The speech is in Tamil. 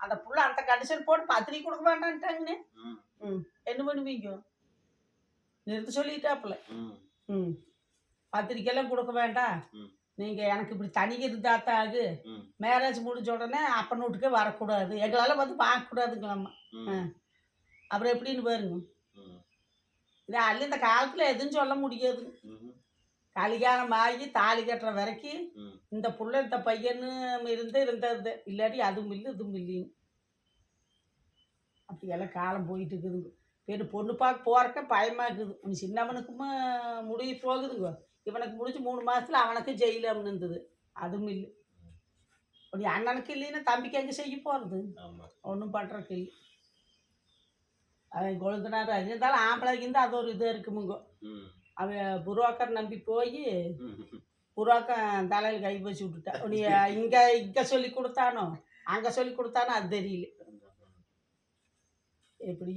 அந்த புள்ள அந்த கண்டிஷன் போட்டு பத்திரிக்கை கொடுக்க வேண்டான்ட்டாங்கண்ணே. என்ன பண்ணுவீங்க? நிறுத்த சொல்லிட்டாப்புல. பத்திரிக்கைலாம் கொடுக்க வேண்டாம், நீங்க எனக்கு இப்படி தனி இருந்தாத்தான் ஆகு, மேரேஜ் முடிஞ்ச உடனே அப்பன் வீட்டுக்கே வரக்கூடாது, எங்களால வந்து பார்க்கக்கூடாதுங்களாம்மா. அப்புறம் எப்படின்னு பாருங்க. இது அல்ல இந்த காலத்துல எதுவும் சொல்ல முடியாது. கல்யாணம் ஆகி தாலி கட்டுற வரைக்கும் இந்த புள்ள இந்த பையன்னு இருந்தது, இல்லாட்டி அதுவும் இல்லை இதுவும் இல்லைன்னு அப்படியெல்லாம் காலம் போயிட்டு இருக்குதுங்க. பேர் பொண்ணு பார்க்க போறக்க பயமா இருக்குது. அவன் சின்னவனுக்குமே முடிய போகுதுங்க. இவனுக்கு முடிஞ்சு 3 மாசத்துல அவனுக்கும் ஜெயிலாம்னு இருந்தது. அதுவும் இல்லை. அப்படி அண்ணனுக்கு இல்லைன்னா தம்பிக்கு எங்கே செய்ய போகிறது? ஒன்றும் பண்ணுறக்கு இல்லை. அவன் கொழுந்தனார் அது இருந்தாலும் ஆம்பளைக்கு இருந்தால் அது ஒரு இதாக இருக்குமுங்க. அவன் புரோக்கர் நம்பி போய் புரோக்கர் தலையில் கை வச்சு விட்டுட்டான். நீ இங்கே சொல்லி கொடுத்தானோ அங்கே சொல்லி கொடுத்தானோ அது தெரியல. எப்படி